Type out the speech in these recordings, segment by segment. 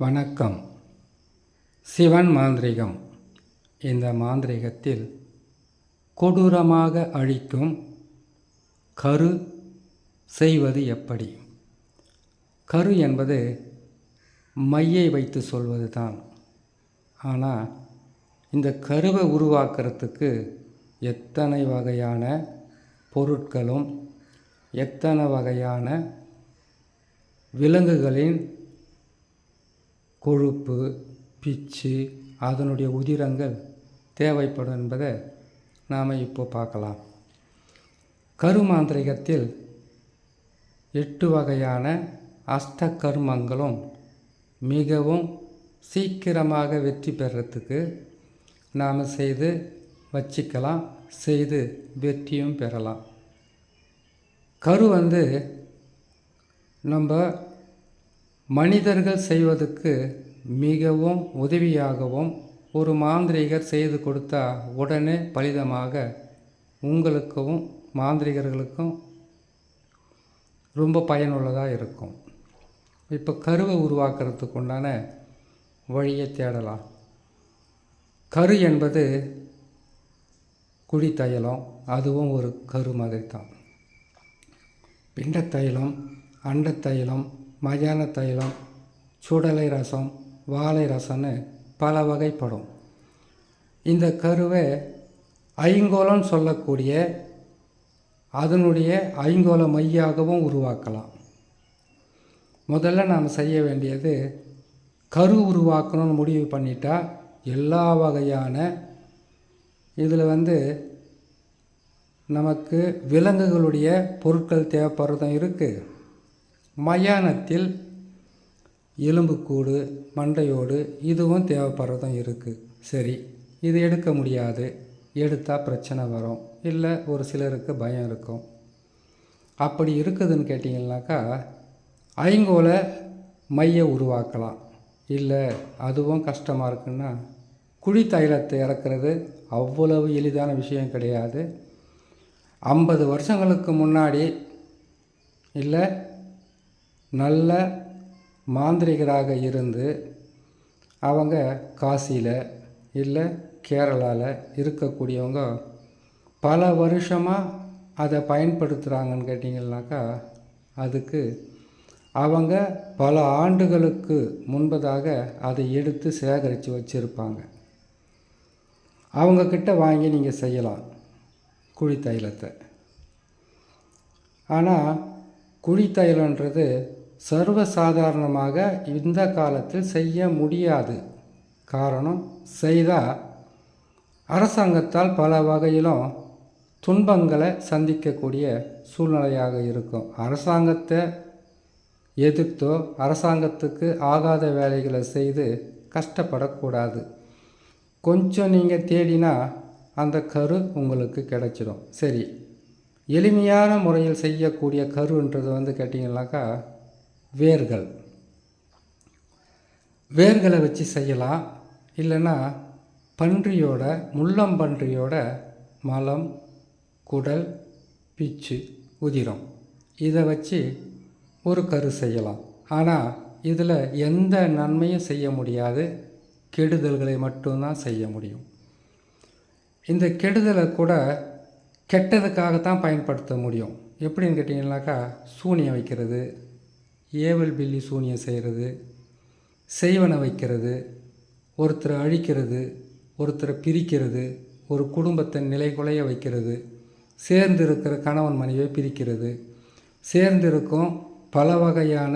வணக்கம். சிவன் மாந்திரிகம். இந்த மாந்திரிகத்தில் கொடூரமாக அழிக்கும் கரு செய்வது எப்படி? கரு என்பது மையை வைத்து சொல்வது தான். ஆனால் இந்த கருவை உருவாக்குறதுக்கு எத்தனை வகையான பொருட்களும் எத்தனை வகையான விலங்குகளின் கொழுப்பு, பிச்சு, அதனுடைய உதிரங்கள் தேவைப்படும் என்பதை நாம் இப்போ பார்க்கலாம். கருமாந்திரிகத்தில் 8 வகையான அஷ்ட கர்மங்களும் மிகவும் சீக்கிரமாக வெற்றி பெறத்துக்கு நாம் செய்து வச்சிக்கலாம், செய்து வெற்றியும் பெறலாம். கரு நம்ம மனிதர்கள் செய்வதற்கு மிகவும் உதவியாகவும் ஒரு மாந்திரிகர் செய்து கொடுத்தா உடனே பலிதமாக உங்களுக்கும் மாந்திரிகர்களுக்கும் ரொம்ப பயனுள்ளதாக இருக்கும். இப்போ கருவை உருவாக்குறதுக்கு உண்டான வழியை தேடலாம். கரு என்பது குழி தைலம், அதுவும் ஒரு கரு மாதிரி தான். பிண்ட தைலம், அண்ட தைலம், மயான தைலம், சுடலை ரசம், வாழை ரசம்னு பல வகைப்படும். இந்த கருவை ஐங்கோலம் சொல்லக்கூடிய அதனுடைய ஐங்கோல மையாகவும் உருவாக்கலாம். முதல்ல நாம் செய்ய வேண்டியது, கரு உருவாக்கணும்னு முடிவு பண்ணிட்டா எல்லா வகையான இதில் நமக்கு விலங்குகளுடைய பொருட்கள் தேவைப்படுறதும் இருக்குது. மயானத்தில் எலும்புக்கூடு, மண்டையோடு இதுவும் தேவைப்படுறதும் இருக்குது. சரி, இது எடுக்க முடியாது, எடுத்தால் பிரச்சனை வரும், இல்லை ஒரு சிலருக்கு பயம் இருக்கும். அப்படி இருக்குதுன்னு கேட்டிங்கன்னாக்கா ஐங்கோல மையை உருவாக்கலாம். இல்லை அதுவும் கஷ்டமாக இருக்குன்னா குழி தைலத்தை இறக்குறது அவ்வளவு எளிதான விஷயம் கிடையாது. 50 வருஷங்களுக்கு முன்னாடி இல்லை நல்ல மாந்திரிகராக இருந்து அவங்க காசியில் இல்லை கேரளாவில் இருக்கக்கூடியவங்க பல வருஷமாக அதை பயன்படுத்துகிறாங்கன்னு கேட்டிங்கன்னாக்கா அதுக்கு அவங்க பல ஆண்டுகளுக்கு முன்பதாக அதை எடுத்து சேகரித்து வச்சுருப்பாங்க. அவங்கக்கிட்ட வாங்கி நீங்கள் செய்யலாம் குழி தைலத்தை. ஆனால் குழி தைலன்றது சர்வசாதாரணமாக இந்த காலத்தில் செய்ய முடியாது. காரணம், செய்தால் அரசாங்கத்தால் பல வகையிலும் துன்பங்களை சந்திக்கக்கூடிய சூழ்நிலையாக இருக்கும். அரசாங்கத்தை எதிர்த்தோ அரசாங்கத்துக்கு ஆகாத வேலைகளை செய்து கஷ்டப்படக்கூடாது. கொஞ்சம் நீங்கள் தேடினா அந்த கரு உங்களுக்கு கிடைச்சிடும். சரி, எளிமையான முறையில் செய்யக்கூடிய கருன்றது கேட்டிங்கனாக்கா வேர்களை வச்சு செய்யலாம். இல்லைன்னா பன்றியோட, முள்ளம்பன்றியோட மலம், குடல், பிச்சு, உதிரம் இதை வச்சு ஒரு கரு செய்யலாம். ஆனால் இதில் எந்த நன்மையும் செய்ய முடியாது, கெடுதல்களை மட்டும்தான் செய்ய முடியும். இந்த கெடுதலை கூட கெட்டதுக்காகத்தான் பயன்படுத்த முடியும். எப்படின்னு கேட்டிங்கனாக்கா சூனியம் வைக்கிறது, ஏவல் பில்லி சூனியம் செய்கிறது, செய்வனை வைக்கிறது, ஒருத்தரை அழிக்கிறது, ஒருத்தரை பிரிக்கிறது, ஒரு குடும்பத்தை நிலைகுலைய வைக்கிறது, சேர்ந்து இருக்கிற கணவன் மனைவியை பிரிக்கிறது, சேர்ந்திருக்கும் பல வகையான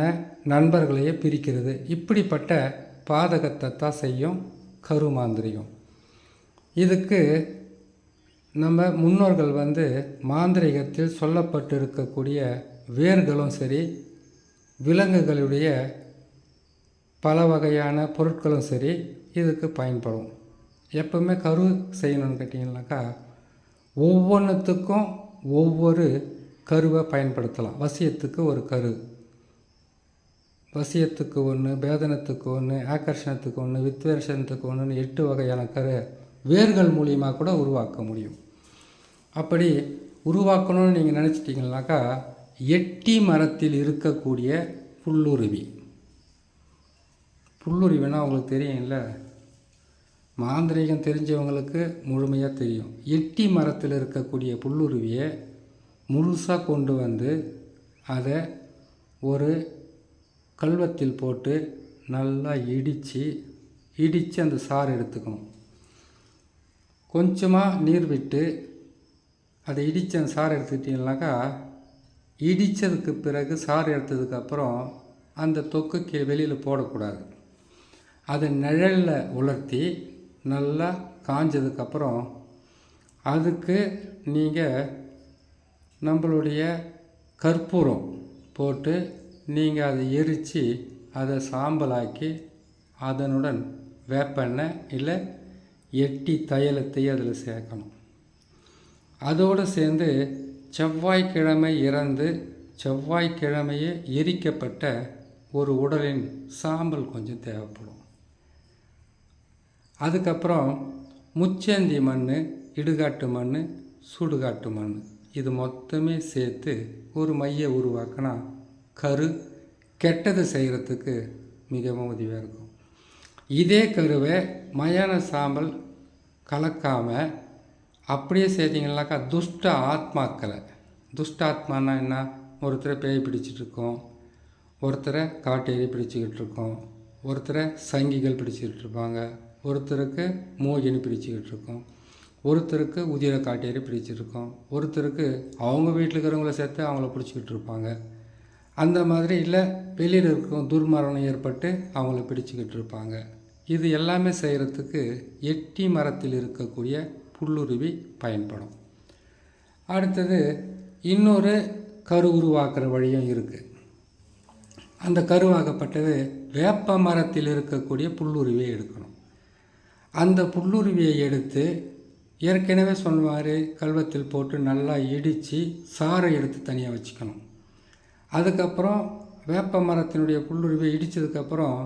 நண்பர்களையே பிரிக்கிறது. இப்படிப்பட்ட பாதகத்தை தான் செய்யும் கருமாந்திரிகம். இதுக்கு நம்ம முன்னோர்கள் மாந்திரிகத்தில் சொல்லப்பட்டிருக்கக்கூடிய வேர்களும் சரி, விலங்குகளுடைய பல வகையான பொருட்களும் சரி இதுக்கு பயன்படும். எப்பவுமே கரு செய்யணும்னு கேட்டிங்கனாக்கா ஒவ்வொன்றுத்துக்கும் ஒவ்வொரு கருவை பயன்படுத்தலாம். வசியத்துக்கு ஒரு கரு, வசியத்துக்கு ஒன்று, பேதனத்துக்கு ஒன்று, ஆகர்ஷணத்துக்கு ஒன்று, வித்வேஷணத்துக்கு ஒன்றுன்னு 8 வகையான கரு வேர்கள் மூலியமாக கூட உருவாக்க முடியும். அப்படி உருவாக்கணும்னு நீங்கள் நினச்சிட்டிங்கனாக்கா எட்டி மரத்தில் இருக்கக்கூடிய புல்லுருவி புல்லுருவினா உங்களுக்கு தெரியும்ல, மாந்திரீகம் தெரிஞ்சவங்களுக்கு முழுமையாக தெரியும். எட்டி மரத்தில் இருக்கக்கூடிய புல்லுருவியை முழுசாக கொண்டு வந்து அதை ஒரு கல்வத்தில் போட்டு நல்லா இடித்து அந்த சாறு எடுத்துக்கணும். கொஞ்சமாக நீர் விட்டு அதை இடித்து அந்த சாறு எடுத்துக்கிட்டிங்கனாக்கா, இடித்ததுக்கு பிறகு சாறு எடுத்ததுக்கப்புறம் அந்த தொக்கு வெளியில் போடக்கூடாது. அதை நிழலில் உலர்த்தி நல்லா காஞ்சதுக்கப்புறம் அதுக்கு நீங்கள் நம்மளுடைய கற்பூரம் போட்டு நீங்கள் அதை எரித்து அதை சாம்பலாக்கி அதனுடன் வேப்பெண்ணெய் இல்லை எட்டி தைலத்தை அதில் சேர்க்கணும். அதோடு சேர்ந்து செவ்வாய்க்கிழமை இறந்து செவ்வாய்க்கிழமையே எரிக்கப்பட்ட ஒரு உடலின் சாம்பல் கொஞ்சம் தேவைப்படும். அதுக்கப்புறம் முச்சேந்தி மண், இடுகாட்டு மண், சுடுகாட்டு மண், இது மொத்தமே சேர்த்து ஒரு மைய உருவாக்கினா கரு கெட்டது செய்கிறதுக்கு மிகவும் உதவியாக இருக்கும். இதே கருவை மயான சாம்பல் கலக்காமல் அப்படியே சேர்த்திங்கனாக்கா துஷ்ட ஆத்மாக்களை, துஷ்ட ஆத்மானா என்ன, ஒருத்தரை பேய் பிடிச்சிட்ருக்கோம், ஒருத்தரை காட்டேரி பிடிச்சிக்கிட்டு இருக்கோம், ஒருத்தரை சங்கிகள் பிடிச்சிக்கிட்டு இருப்பாங்க, ஒருத்தருக்கு மோகினி பிடிச்சிக்கிட்டு இருக்கோம், ஒருத்தருக்கு உதிர காட்டேரி பிடிச்சிருக்கோம், ஒருத்தருக்கு அவங்க வீட்டில் இருக்கிறவங்கள சேர்த்து அவங்கள பிடிச்சிக்கிட்டு இருப்பாங்க. அந்த மாதிரி இல்லை வெளியில் இருக்கும் துர்மரணம் ஏற்பட்டு அவங்கள பிடிச்சிக்கிட்டு இருப்பாங்க. இது எல்லாமே செய்கிறதுக்கு எட்டி மரத்தில் இருக்கக்கூடிய புல்லுருவி பயன்படும். அடுத்தது இன்னொரு கரு உருவாக்குற வழியும் இருக்குது. அந்த கருவாக்கப்பட்டது வேப்ப மரத்தில் இருக்கக்கூடிய புல்லுருவியை எடுக்கணும். அந்த புல்லுருவியை எடுத்து ஏற்கனவே சொன்னார் கல்வத்தில் போட்டு நல்லா இடித்து சாறை எடுத்து தனியாக வச்சுக்கணும். அதுக்கப்புறம் வேப்ப மரத்தினுடைய புல்லுருவியை இடித்ததுக்கப்புறம்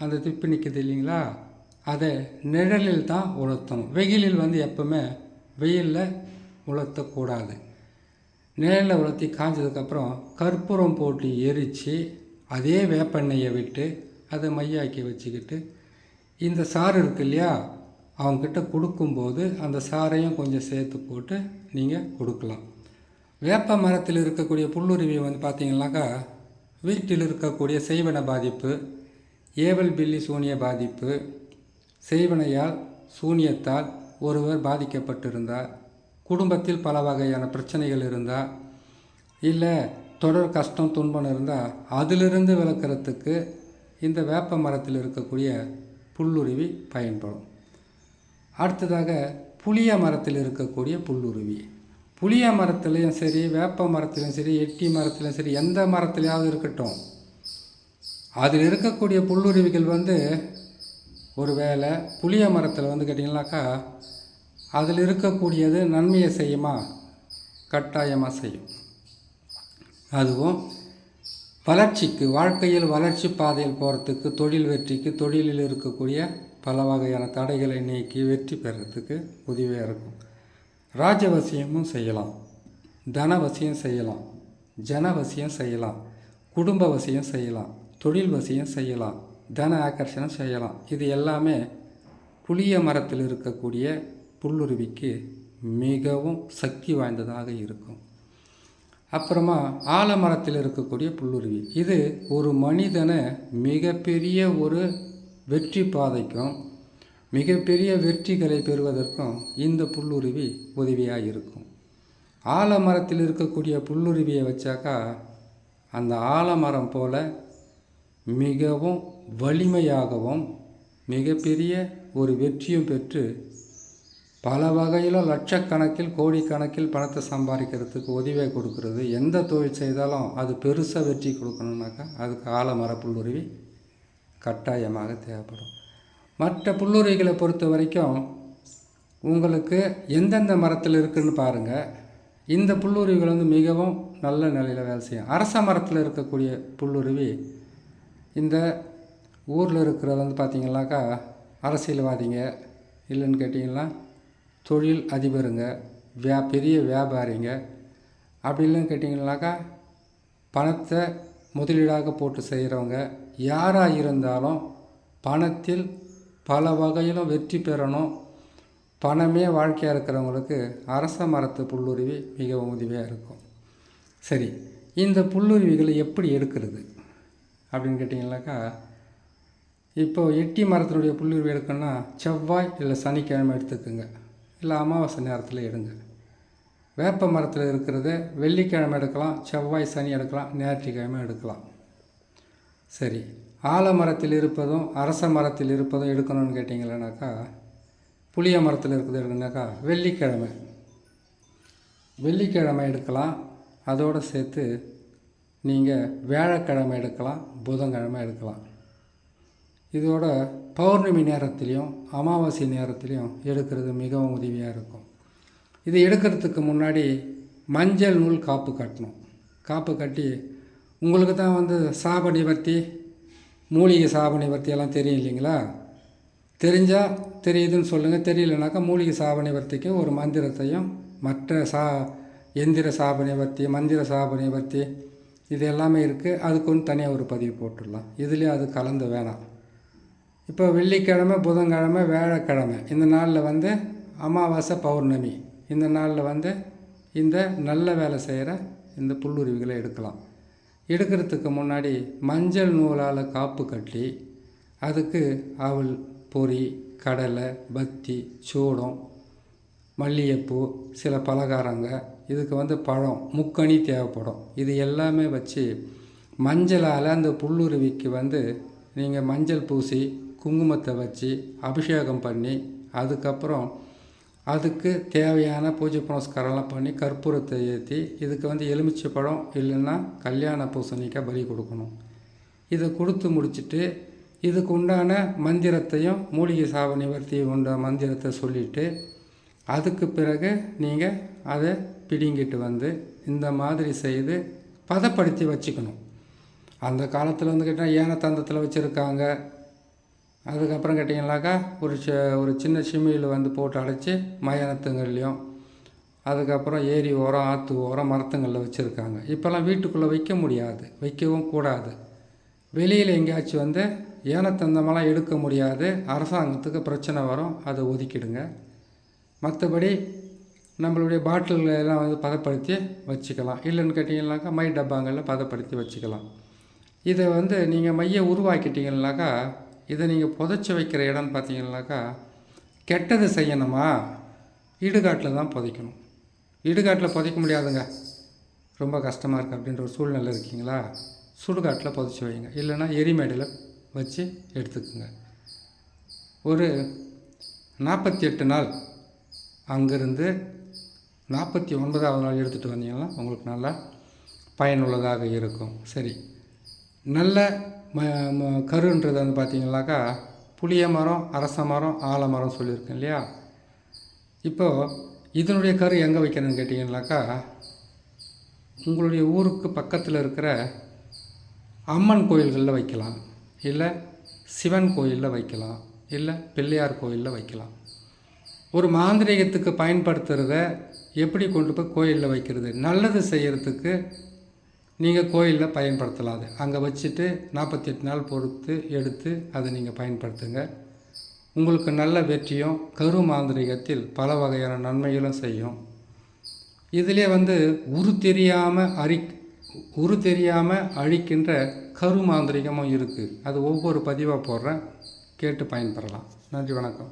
அந்த திப்பு நிற்குது இல்லைங்களா, அதை நிழலில் தான் உலர்த்தணும். வெயிலில் எப்போவுமே வெயிலில் உலர்த்தக்கூடாது. நிழலில் உலர்த்தி காஞ்சதுக்கப்புறம் கற்பூரம் போட்டு எரித்து அதே வேப்பெண்ணெயை விட்டு அதை மையாக்கி வச்சுக்கிட்டு இந்த சாறு இருக்கு இல்லையா, அவங்கக்கிட்ட கொடுக்கும்போது அந்த சாறையும் கொஞ்சம் சேர்த்து போட்டு நீங்கள் கொடுக்கலாம். வேப்ப மரத்தில் இருக்கக்கூடிய புல்லுருவி பார்த்தீங்கன்னாக்கா வீட்டில் இருக்கக்கூடிய செய்வன பாதிப்பு, ஏவல் பில்லி சூனிய பாதிப்பு, செய்வனையால் சூனியத்தால் ஒருவர் பாதிக்கப்பட்டிருந்தால், குடும்பத்தில் பல வகையான பிரச்சனைகள் இருந்தால், இல்லை தொடர் கஷ்டம் துன்பம் இருந்தால் அதிலிருந்து விளக்கிறதுக்கு இந்த வேப்ப மரத்தில் இருக்கக்கூடிய புல்லுருவி பயன்படும். அடுத்ததாக புளிய மரத்தில் இருக்கக்கூடிய புல்லுருவி. புளிய மரத்துலேயும் சரி, வேப்ப மரத்துலையும் சரி, எட்டி மரத்துலையும் சரி, எந்த மரத்துலையாவது இருக்கட்டும், அதில் இருக்கக்கூடிய புல்லுருவிகள் ஒரு வேளை புளிய மரத்தில் கேட்டிங்கனாக்கா அதில் இருக்கக்கூடியது நன்மையை செய்யுமா, கட்டாயமாக செய்யும். அதுவும் வளர்ச்சிக்கு, வாழ்க்கையில் வளர்ச்சி பாதையில் போகிறதுக்கு, தொழில் வெற்றிக்கு, தொழிலில் இருக்கக்கூடிய பல வகையான தடைகளை நீக்கி வெற்றி பெறத்துக்கு உதவியாக இருக்கும். ராஜவசியமும் செய்யலாம், தனவசியம் செய்யலாம், ஜனவசியம் செய்யலாம், குடும்ப வசியம் செய்யலாம், தொழில் வசியம் செய்யலாம், தன ஆகர்ஷணம் செய்யலாம். இது எல்லாமே புளிய மரத்தில் இருக்கக்கூடிய புல்லுருவிக்கு மிகவும் சக்தி வாய்ந்ததாக இருக்கும். அப்புறமா ஆலமரத்தில் இருக்கக்கூடிய புல்லுருவி, இது ஒரு மனிதனை மிகப்பெரிய ஒரு வெற்றி பாதைக்கும் மிகப்பெரிய வெற்றிகளை பெறுவதற்கும் இந்த புல்லுருவி உதவியாக இருக்கும். ஆலமரத்தில் இருக்கக்கூடிய புல்லுருவியை வச்சாக்கா அந்த ஆலமரம் போல மிகவும் வலிமையாகவும் மிகப்பெரிய ஒரு வெற்றியும் பெற்று பல வகையில் லட்சக்கணக்கில் கோடிக்கணக்கில் பணத்தை சம்பாதிக்கிறதுக்கு உதவியை கொடுக்கறது. எந்த தொழில் செய்தாலும் அது பெருசாக வெற்றி கொடுக்கணுன்னாக்கா அதுக்கு ஆலமர புல்லுருவி கட்டாயமாக தேவைப்படும். மற்ற புல்லுருவிகளை பொறுத்த வரைக்கும் உங்களுக்கு எந்தெந்த மரத்தில் இருக்குதுன்னு பாருங்கள். இந்த புல்லுருவிகள் மிகவும் நல்ல நிலையில் வேலை செய்யும். அரச மரத்தில் இருக்கக்கூடிய புல்லுருவி இந்த ஊரில் இருக்கிறது பார்த்திங்கனாக்கா அரசியல்வாதிங்க, இல்லைன்னு கேட்டிங்கன்னா தொழில் அதிபருங்க, பெரிய வியாபாரிங்க, அப்படி இல்லைன்னு கேட்டிங்கனாக்கா பணத்தை முதலீடாக போட்டு செய்கிறவங்க யாராக இருந்தாலும் பணத்தில் பல வகையிலும் வெற்றி பெறணும், பணமே வாழ்க்கையாக இருக்கிறவங்களுக்கு அரச மரத்து புல்லுருவி மிகவும் உதவியாக இருக்கும். சரி, இந்த புல்லுருவிகளை எப்படி எடுக்கிறது அப்படின்னு கேட்டிங்கனாக்கா, இப்போது எட்டி மரத்தினுடைய புல்லுருவி எடுக்கணும்னா செவ்வாய் இல்லை சனிக்கிழமை எடுத்துக்குங்க, இல்லை அமாவாசை நேரத்தில் எடுங்க. வேப்ப மரத்தில் இருக்கிறத வெள்ளிக்கிழமை எடுக்கலாம், செவ்வாய் சனி எடுக்கலாம், ஞாயிற்றுக்கிழமை எடுக்கலாம். சரி, ஆலமரத்தில் இருப்பதும் அரச மரத்தில் இருப்பதும் எடுக்கணும்னு கேட்டிங்களேனாக்கா, புளிய மரத்தில் இருக்கிறது எடுக்கணுனாக்கா வெள்ளிக்கிழமை எடுக்கலாம். அதோடு சேர்த்து நீங்கள் வியாழக்கிழமை எடுக்கலாம், புதன்கிழமை எடுக்கலாம். இதோட பௌர்ணமி நேரத்துலேயும் அமாவாசை நேரத்துலேயும் எடுக்கிறது மிகவும் உதவியாக இருக்கும். இது எடுக்கிறதுக்கு முன்னாடி மஞ்சள் நூல் காப்பு கட்டணும். காப்பு கட்டி உங்களுக்கு தான் சாப நிவர்த்தி, மூலிகை சாப நிவர்த்தி எல்லாம் தெரியும் இல்லைங்களா? தெரிஞ்சால் தெரியுதுன்னு சொல்லுங்கள், தெரியலனாக்கா மூலிகை சாப நிவர்த்திக்கு ஒரு மந்திரத்தையும் மற்ற எந்திர சாப நிவர்த்தி, மந்திர சாப நிவர்த்தி இது எல்லாமே இருக்குது. அதுக்கு ஒன்று தனியாக ஒரு பதிவு போட்டுடலாம். இதுலேயே அது கலந்து வேணாம். இப்போ வெள்ளிக்கிழமை, புதன்கிழமை, வியாழக்கிழமை இந்த நாளில் அமாவாசை பௌர்ணமி இந்த நாளில் இந்த நல்ல வேலை செய்கிற இந்த புல்லுருவிகளை எடுக்கலாம். எடுக்கிறதுக்கு முன்னாடி மஞ்சள் நூலால் காப்பு கட்டி அதுக்கு அவல், பொரி, கடலை, பத்தி, சூடம், மல்லிகைப்பூ, சில பலகாரங்க, இதுக்கு பழம், முக்கணி தேவைப்படும். இது எல்லாமே வச்சு மஞ்சளால் அந்த புல்லுருவிக்கு நீங்கள் மஞ்சள் பூசி குங்குமத்தை வச்சு அபிஷேகம் பண்ணி அதுக்கப்புறம் அதுக்கு தேவையான பூஜை புனஸ்காரம்லாம் பண்ணி கற்பூரத்தை ஏற்றி இதுக்கு எலுமிச்சை பழம் இல்லைன்னா கல்யாண பூசணிக்காய் பலி கொடுக்கணும். இதை கொடுத்து முடிச்சுட்டு இதுக்கு உண்டான மந்திரத்தையும் மூலிகை சாப நிவர்த்தி உண்ட மந்திரத்தை சொல்லிவிட்டு அதுக்கு பிறகு நீங்கள் அதை பிடிங்கிட்டு இந்த மாதிரி செய்து பதப்படுத்தி வச்சுக்கணும். அந்த காலத்தில் கேட்டால் ஏன தந்தத்தில் வச்சுருக்காங்க. அதுக்கப்புறம் கேட்டிங்கனாக்கா ஒரு சின்ன சிமியில் போட்டு அடைச்சி மயானத்துங்கள்லையும், அதுக்கப்புறம் ஏரி ஓரம், ஆற்று ஓரம், மரத்துங்களில் வச்சுருக்காங்க. இப்போல்லாம் வீட்டுக்குள்ளே வைக்க முடியாது, வைக்கவும் கூடாது. வெளியில் எங்கேயாச்சும் ஏனத்தந்தமெல்லாம் எடுக்க முடியாது, அரசாங்கத்துக்கு பிரச்சனை வரும், அதை ஒதுக்கிடுங்க. மற்றபடி நம்மளுடைய பாட்டில்களெல்லாம் பதப்படுத்தி வச்சுக்கலாம். இல்லைன்னு கேட்டிங்கனாக்கா மை டப்பாங்களில் பதப்படுத்தி வச்சுக்கலாம். இதை நீங்கள் மையை உருவாக்கிட்டீங்கன்னாக்கா இதை நீங்கள் புதைச்சி வைக்கிற இடம்னு பார்த்தீங்கன்னாக்கா, கெட்டது செய்யணுமா இடுகாட்டில் தான் புதைக்கணும். இடுகாட்டில் புதைக்க முடியாதுங்க, ரொம்ப கஷ்டமாக இருக்குது அப்படின்ற ஒரு சூழ்நிலை இருக்கீங்களா, சுடுகாட்டில் புதைச்சி வைங்க. இல்லைன்னா எரிமேடையில் வச்சு எடுத்துக்குங்க. ஒரு 48 நாள் அங்கேருந்து 49வது நாள் எடுத்துகிட்டு வந்தீங்கன்னா உங்களுக்கு நல்லா பயனுள்ளதாக இருக்கும். சரி, நல்ல கருன்றது பார்த்தீங்கன்னாக்கா புளிய மரம், அரச மரம், ஆலமரம் சொல்லியிருக்கேன் இல்லையா? இப்போது இதனுடைய கரு எங்கே வைக்கிறேன்னு கேட்டிங்கன்னாக்கா, உங்களுடைய ஊருக்கு பக்கத்தில் இருக்கிற அம்மன் கோயில்களில் வைக்கலாம், இல்லை சிவன் கோயிலில் வைக்கலாம், இல்லை பிள்ளையார் கோயிலில் வைக்கலாம். ஒரு மாந்திரீகத்துக்கு பயன்படுத்துகிறத எப்படி கொண்டு போய் கோயிலில் வைக்கிறது, நல்லது செய்கிறதுக்கு நீங்கள் கோயிலில் பயன்படுத்தலாம். அது அங்கே வச்சுட்டு 48 நாள் பொறுத்து எடுத்து அதை நீங்கள் பயன்படுத்துங்க. உங்களுக்கு நல்ல வெற்றியும் கரு மாந்திரிகத்தில் பல வகையான நன்மைகளும் செய்யும். இதிலே உரு தெரியாமல் அழிக்கின்ற கரு மாந்திரிகமும் இருக்குது. அது ஒவ்வொரு பதிவாக போடுறேன், கேட்டு பயன்பெறலாம். நன்றி, வணக்கம்.